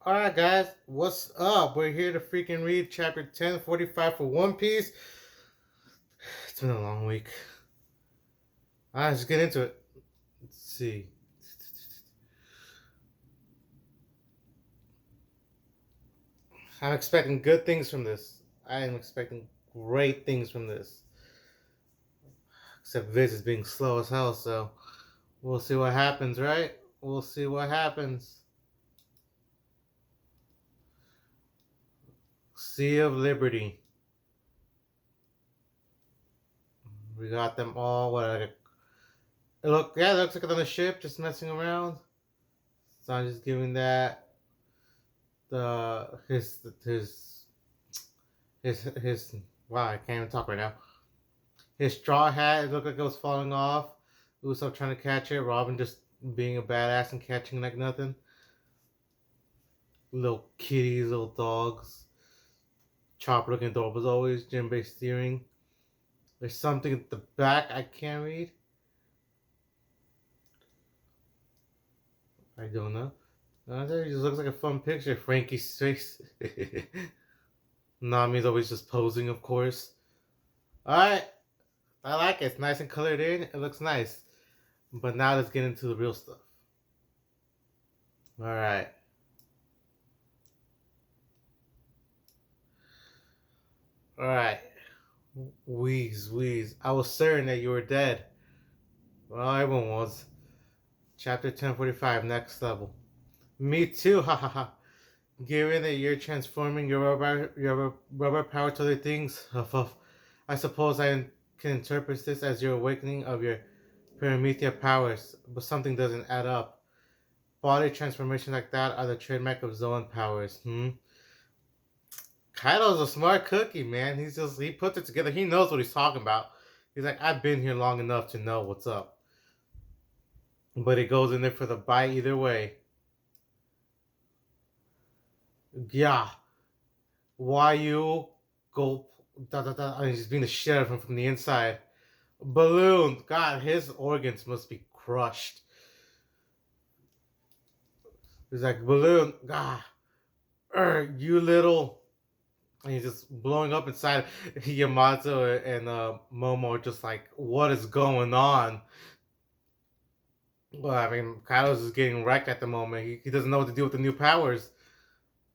Alright, guys, what's up? We're here to freaking read chapter 1045 for One Piece. It's been a long week. Alright, let's get into it. Let's see. I'm expecting good things from this. I am expecting great things from this. Except Viz is being slow as hell, so we'll see what happens, right? We'll see what happens. Sea of Liberty. We got them all. It looks like on the ship, just messing around. So I'm just giving that the his wow, I can't even talk right now. His straw hat, it looked like it was falling off. Usopp trying to catch it, Robin just being a badass and catching like nothing. Little kitties, little dogs. Chop looking adorable as always, Jinbei steering. There's something at the back I can't read. I don't know. It just looks like a fun picture. Frankie's face. Nami's always just posing, of course. Alright, I like it. It's nice and colored in. It looks nice. But now let's get into the real stuff. Alright. Alright. Wheeze. I was certain that you were dead. Well, everyone was. Chapter 1045, next level. Me too, hahaha. Given that you're transforming your rubber power to other things, huff. I suppose I can interpret this as your awakening of your Paramecia powers, but something doesn't add up. Body transformations like that are the trademark of Zoan powers, Kaido's a smart cookie, man. He puts it together. He knows what he's talking about. He's like, I've been here long enough to know what's up. But he goes in there for the bite either way. Yeah. Why you go I mean, he's being the shit out of him from the inside. Balloon, God, his organs must be crushed. He's like, Balloon, God, you little. And he's just blowing up inside. Yamato and Momo are just like, what is going on? Well, I mean, Kaido's just getting wrecked at the moment. He doesn't know what to do with the new powers.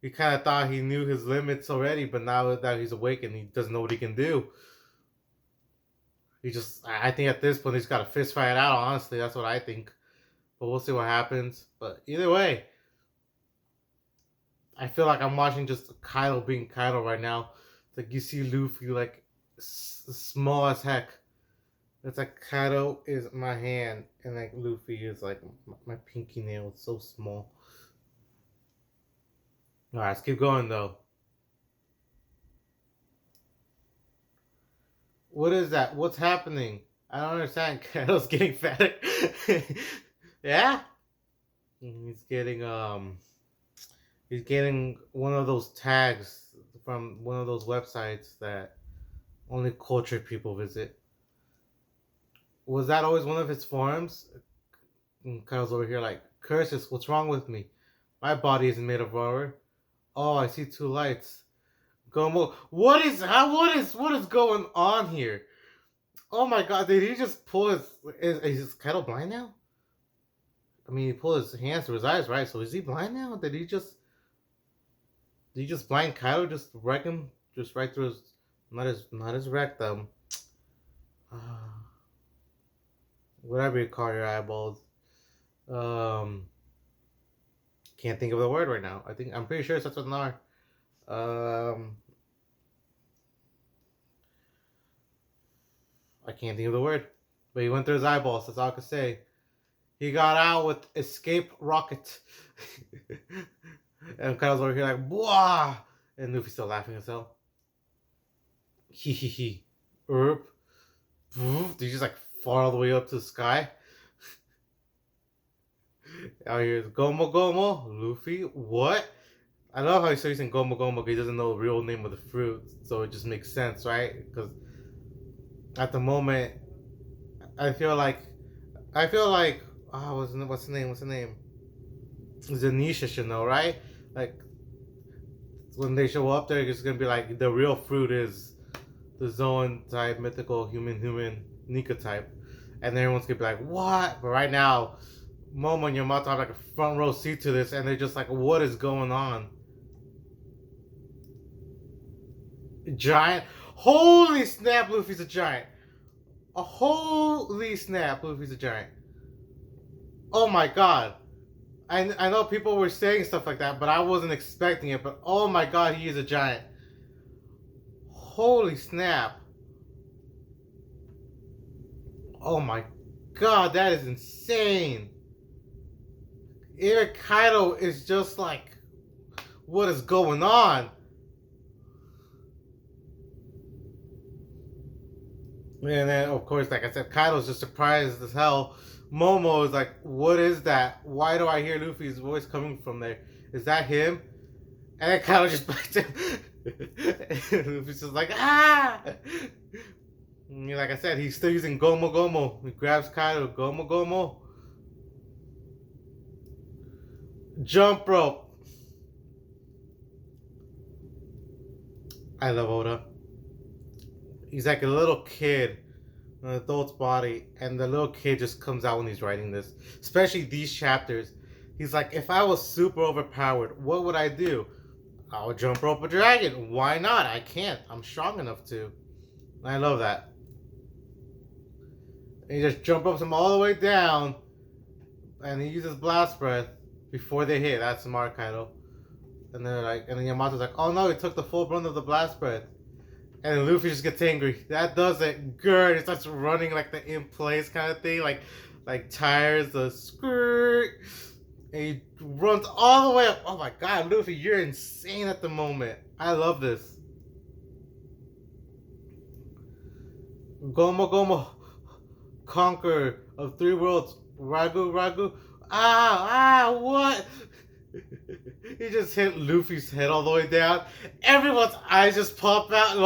He kind of thought he knew his limits already, but now that he's awakened, he doesn't know what he can do. I think at this point, he's got to fist fight it out, honestly. That's what I think. But we'll see what happens. But either way, I feel like I'm watching just Kaido being Kaido right now. It's like you see Luffy, like, small as heck. It's like Kaido is my hand, and like Luffy is like my pinky nail. It's so small. All right, let's keep going though. What is that? What's happening? I don't understand. Kaido's getting fatter. Yeah, he's getting one of those tags from one of those websites that only cultured people visit. Was that always one of his forms? And Kyle's over here like, curses, what's wrong with me? My body isn't made of rubber. Oh, I see two lights. Gomo, what is going on here? Oh my god, did he just pull is Kyle blind now? I mean, he pulled his hands to his eyes, right? So is he blind now? Did he just blind Kyle? Just wreck him? Just right through his not his rectum. Whatever you call your eyeballs. Um, can't think of the word right now. I'm pretty sure it starts with an R. I can't think of the word. But he went through his eyeballs. That's all I can say. He got out with escape rocket. And Kyle's over here like, "Wah!" And Luffy's still laughing as hell. Hee hee hee. Erp. Did you just like fall all the way up to the sky? Out here is Gomo. Luffy, what? I love how he's saying Gomo because he doesn't know the real name of the fruit, so it just makes sense, right? Because at the moment, I feel like, what's the name? Zanisha should know, right? Like when they show up there, it's gonna be like the real fruit is the Zoan type, mythical human Nika type, and everyone's gonna be like, what? But right now, Momo and Yamato have like a front row seat to this, and they're just like, what is going on? Giant. Holy snap, Luffy's a giant. A holy snap, Luffy's a giant. Oh my god. I know people were saying stuff like that, but I wasn't expecting it. But oh my god, he is a giant. Holy snap. Oh my god, that is insane. Even Kaido is just like, what is going on? And then, of course, like I said, Kaido's just surprised as hell. Momo is like, what is that? Why do I hear Luffy's voice coming from there? Is that him? And then Kaido just bites him. Luffy's just like, ah! And like I said, he's still using Gomu Gomu. He grabs Kaido, Gomu Gomu. Jump rope. I love Oda. He's like a little kid in an adult's body, and the little kid just comes out when he's writing this. Especially these chapters. He's like, if I was super overpowered, what would I do? I would jump rope a dragon. Why not? I can't. I'm strong enough to. I love that. And he just jump ropes him all the way down, and he uses blast breath before they hit. That's smart, Kaido. And they're like, and then Yamato's like, oh no, he took the full brunt of the blast breath. And then Luffy just gets angry. That does it. Good. It starts running like the in place kind of thing, like tires, the skirt. And he runs all the way up. Oh my god, Luffy, you're insane at the moment. I love this. Gomu Gomu, conqueror of 3 worlds. Ragu. What? He just hit Luffy's head all the way down. Everyone's eyes just pop out.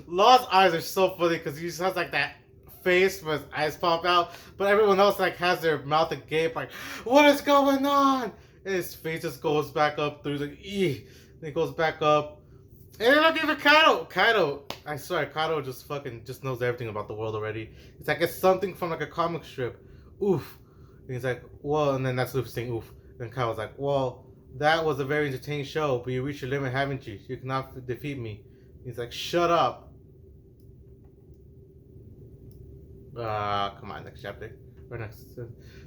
Law's eyes are so funny because he just has like that face where his eyes pop out. But everyone else like has their mouth agape like, what is going on? And his face just goes back up through like, eeh. And it goes back up. And then look, even Kaido, I swear, Kaido just knows everything about the world already. It's like it's something from like a comic strip. Oof. And he's like, well, and then that's Luffy saying oof. And Kaido's like, well, that was a very entertaining show, but you reached your limit, haven't you? You cannot defeat me. He's like, shut up. Come on, next chapter. Or next.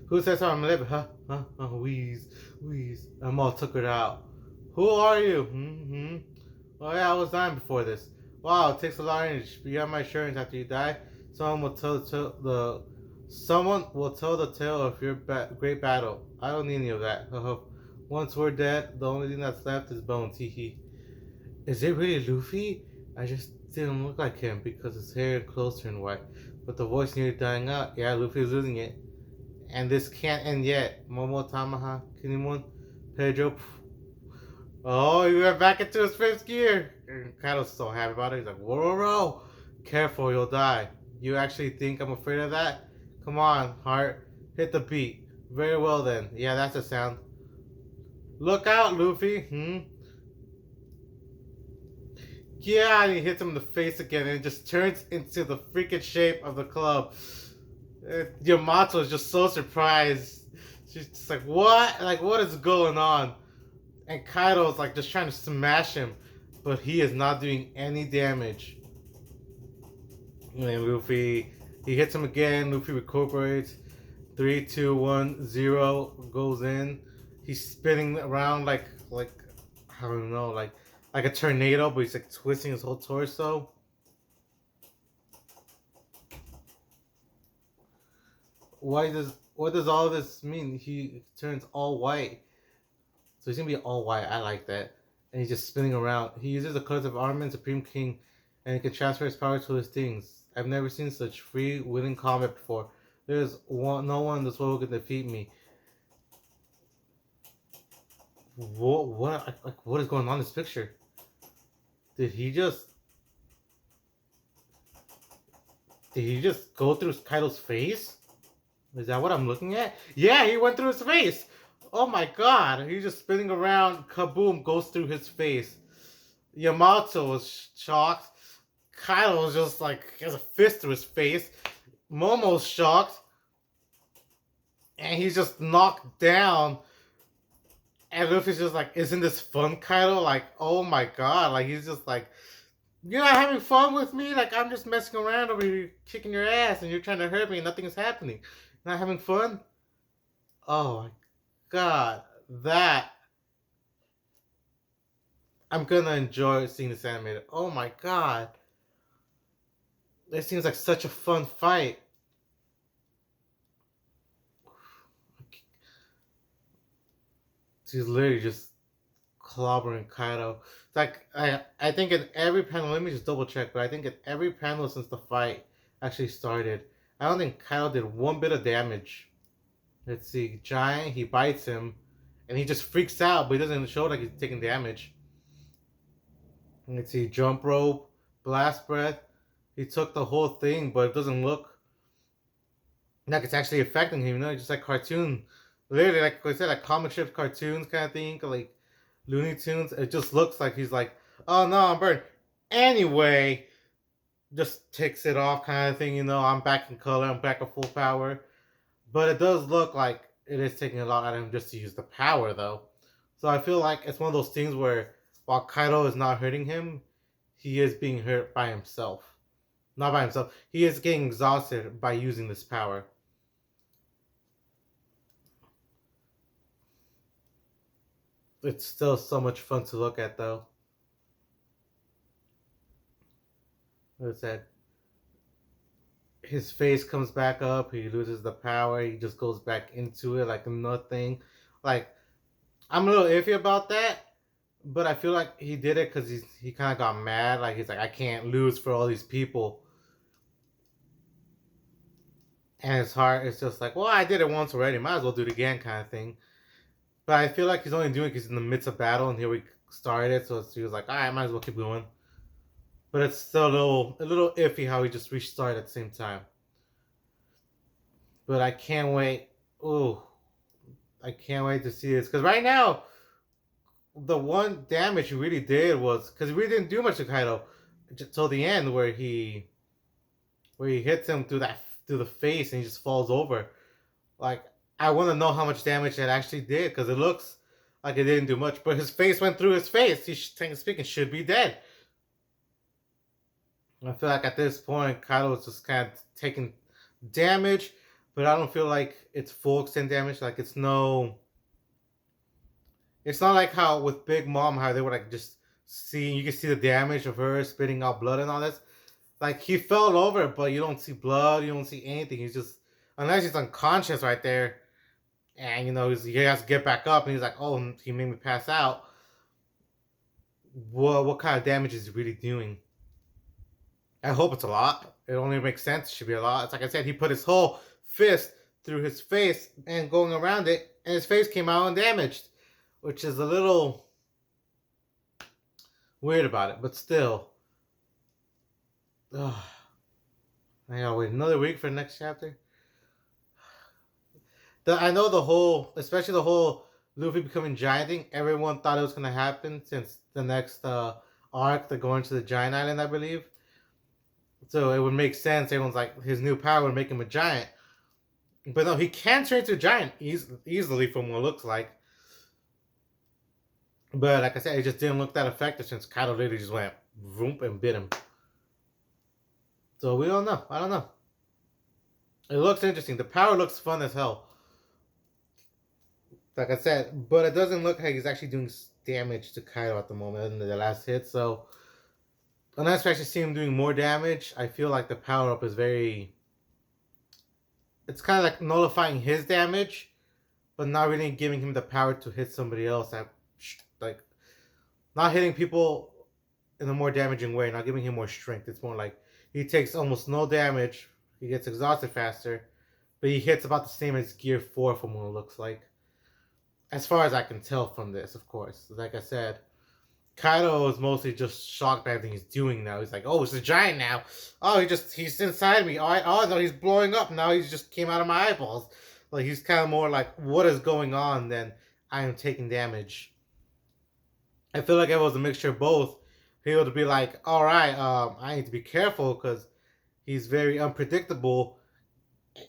Who says I'm living? Huh? Wheeze. I'm all tuckered out. Who are you? Oh yeah, I was dying before this. Wow, it takes a lot of energy. But you have my assurance after you die. Someone will tell the tale of your great battle. I don't need any of that. Once we're dead, the only thing that's left is bones. Is it really Luffy? I just didn't look like him because his hair and clothes turned white. But the voice nearly dying out. Yeah, Luffy's losing it. And this can't end yet. Momo, Tamaha, Kinemon, Pedro. Oh, he went back into his 5th gear. And Kaido's so happy about it. He's like, whoa. Careful, you'll die. You actually think I'm afraid of that? Come on, heart. Hit the beat. Very well then. Yeah, that's the sound. Look out, Luffy. Yeah, and he hits him in the face again, and it just turns into the freaking shape of the club. Yamato is just so surprised. She's just like, what? Like, what is going on? And Kaido's like just trying to smash him, but he is not doing any damage. And then Luffy, he hits him again. Luffy recuperates. 3, 2, 1, 0 goes in. He's spinning around like I don't know, like a tornado, but he's like twisting his whole torso. What does all this mean? He turns all white. So he's gonna be all white. I like that. And he's just spinning around. He uses the colors of Armin, Supreme King, and he can transfer his powers to his things. I've never seen such free, willing combat before. There's no one in this world who can defeat me. What is going on in this picture? Did he just go through Kaido's face? Is that what I'm looking at? Yeah, he went through his face. oh my god, he's just spinning around. Kaboom goes through his face. Yamato was shocked. Kaido was just like, he has a fist through his face. Momo's shocked. And he's just knocked down. And Luffy's just like, isn't this fun, Kaido? Like, oh my god. Like, he's just like, you're not having fun with me? Like, I'm just messing around over here, kicking your ass, and you're trying to hurt me, and nothing is happening. Not having fun? Oh my god. That. I'm gonna enjoy seeing this animated. Oh my god. It seems like such a fun fight. She's literally just clobbering Kaido. It's like I think in every panel, let me just double check, but I think in every panel since the fight actually started, I don't think Kaido did one bit of damage. Let's see, Giant, he bites him, and he just freaks out, but he doesn't show like he's taking damage. Let's see, Jump Rope, Blast Breath. He took the whole thing, but it doesn't look like it's actually affecting him. You know, just like cartoon, literally like I said, like comic strip cartoons kind of thing, like Looney Tunes. It just looks like he's like, oh no, I'm burned. Anyway, just takes it off kind of thing. You know, I'm back in color. I'm back at full power. But it does look like it is taking a lot out of him just to use the power, though. So I feel like it's one of those things where while Kaido is not hurting him, he is being hurt by himself. Not by himself. He is getting exhausted by using this power. It's still so much fun to look at, though. As I said, his face comes back up. He loses the power. He just goes back into it like nothing. Like, I'm a little iffy about that, but I feel like he did it because he kind of got mad. Like, he's like, I can't lose for all these people. And his heart is just like, well, I did it once already. Might as well do it again, kind of thing. But I feel like he's only doing it because he's in the midst of battle, and here we started. So he was like, all right, I might as well keep going. But it's still a little iffy how he just restarted at the same time. But I can't wait. Ooh, I can't wait to see this because right now, the one damage he really did was because he really didn't do much to Kaido till the end, where he hits him through the face and he just falls over. Like, I want to know how much damage that actually did because it looks like it didn't do much, but his face went through his face. He, speaking, should be dead. I feel like at this point, Kaido is just kind of taking damage, but I don't feel like it's full extent damage. Like, it's not like how with Big Mom, how they were like just see, you can see the damage of her spitting out blood and all this. Like, he fell over, but you don't see blood, you don't see anything. He's just, unless he's unconscious right there, and you know he has to get back up, and he's like, oh, he made me pass out. What kind of damage is he really doing? I hope it's a lot. It only makes sense. It should be a lot. It's like I said, he put his whole fist through his face and going around it, and his face came out undamaged, which is a little weird about it, but still. Ugh. I gotta wait another week for the next chapter. I know the whole, especially the whole Luffy becoming giant thing, everyone thought it was gonna happen since the next arc, they're going to the Giant Island, I believe. So it would make sense. Everyone's like, his new power would make him a giant. But no, he can turn into a giant easily from what it looks like. But like I said, it just didn't look that effective since Kaido literally just went vroom and bit him. So we don't know. I don't know. It looks interesting. The power looks fun as hell. Like I said, but it doesn't look like he's actually doing damage to Kaido at the moment in the last hit. So unless we actually see him doing more damage, I feel like the power up is very. It's kind of like nullifying his damage, but not really giving him the power to hit somebody else. Like, not hitting people in a more damaging way, not giving him more strength. It's more like he takes almost no damage, he gets exhausted faster, but he hits about the same as Gear 4 from what it looks like. As far as I can tell from this, of course. Like I said, Kaido is mostly just shocked by everything he's doing now. He's like, oh, it's a giant now. Oh, he's inside me. Oh, no, he's blowing up. Now he just came out of my eyeballs. Like, he's kind of more like, what is going on than I am taking damage. I feel like it was a mixture of both. He would be like, all right, I need to be careful because he's very unpredictable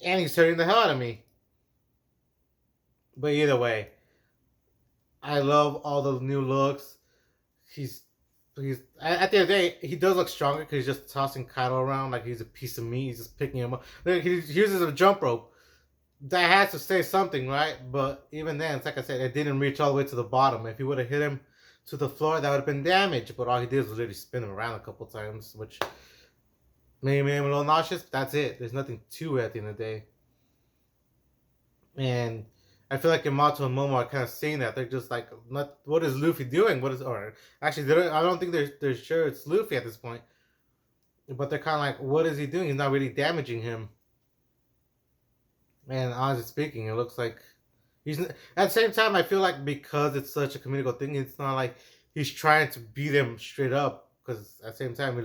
and he's hurting the hell out of me. But either way, I love all those new looks. He's he's at the end of the day, he does look stronger because he's just tossing Kaido around like he's a piece of meat. He's just picking him up. He uses a jump rope. That has to say something, right? But even then, it's like I said, it didn't reach all the way to the bottom. If he would have hit him to the floor, that would have been damage. But all he did was literally spin him around a couple times, which made me a little nauseous. But that's it. There's nothing to it at the end of the day. And I feel like Yamato and Momo are kind of seeing that. They're just like, what is Luffy doing? What is, or actually, I don't think they're sure it's Luffy at this point. But they're kind of like, what is he doing? He's not really damaging him. And honestly speaking, it looks like he's at the same time. I feel like because it's such a comedical thing, it's not like he's trying to beat him straight up. Because at the same time,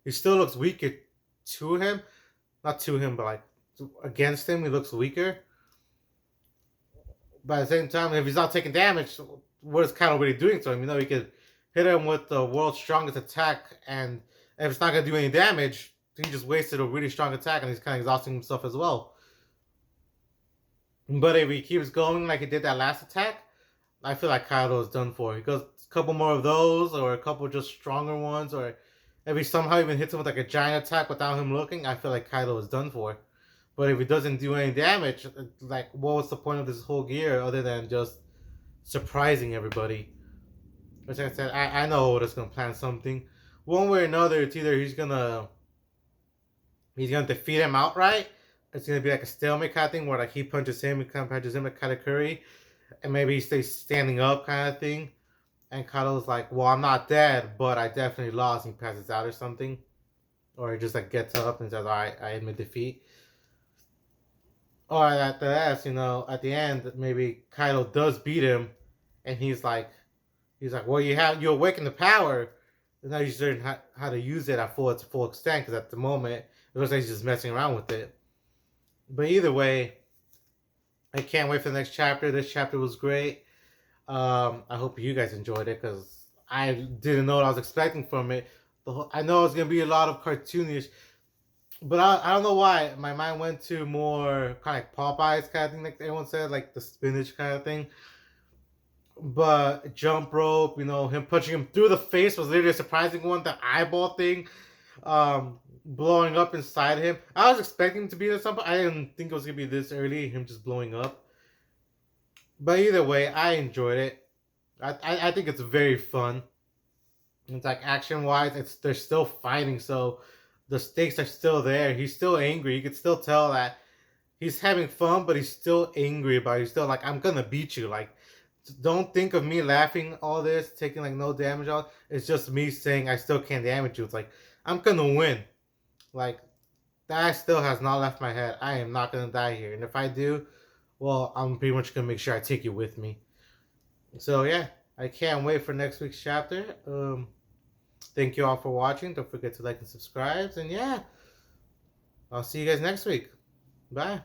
he still looks weaker to him, not to him, but like against him, he looks weaker. But at the same time, if he's not taking damage, what is Kaido really doing to him? You know, he could hit him with the world's strongest attack, and if it's not gonna do any damage, he just wasted a really strong attack, and he's kind of exhausting himself as well. But if he keeps going like he did that last attack, I feel like Kaido is done for. He goes a couple more of those, or a couple just stronger ones, or if he somehow even hits him with like a giant attack without him looking, I feel like Kaido is done for. But if he doesn't do any damage, like what was the point of this whole gear other than just surprising everybody? Which I said, I know Oda's gonna plan something. One way or another, it's either he's gonna defeat him outright. It's gonna be like a stalemate kind of thing where like he punches him, he kind of punches him like Katakuri, and maybe he stays standing up kind of thing. And Kaido's like, well, I'm not dead, but I definitely lost. And he passes out or something, or he just like gets up and says, all right, I admit defeat. Or at the end, at the end, maybe Kaido does beat him, and he's like, well, you awaken the power, and now you learn how to use it at its full extent. Because at the moment, it looks like he's just messing around with it. But either way, I can't wait for the next chapter. This chapter was great. I hope you guys enjoyed it because I didn't know what I was expecting from it. I know it's gonna be a lot of cartoonish. But I don't know why my mind went to more kind of like Popeyes kind of thing, like everyone said, like the spinach kind of thing. But jump rope, him punching him through the face was literally a surprising one. The eyeball thing, blowing up inside him. I was expecting him to be there some, but I didn't think it was gonna be this early. Him just blowing up. But either way, I enjoyed it. I think it's very fun. It's like action wise, they're still fighting, so the stakes are still there. He's still angry. You can still tell that he's having fun, but he's still angry about it. He's still like, I'm gonna beat you. Like, don't think of me laughing all this, taking like no damage out. It's just me saying I still can't damage you. It's like, I'm gonna win. Like, that still has not left my head. I am not gonna die here. And if I do, well, I'm pretty much gonna make sure I take you with me. So yeah, I can't wait for next week's chapter. Thank you all for watching. Don't forget to like and subscribe. And yeah, I'll see you guys next week. Bye.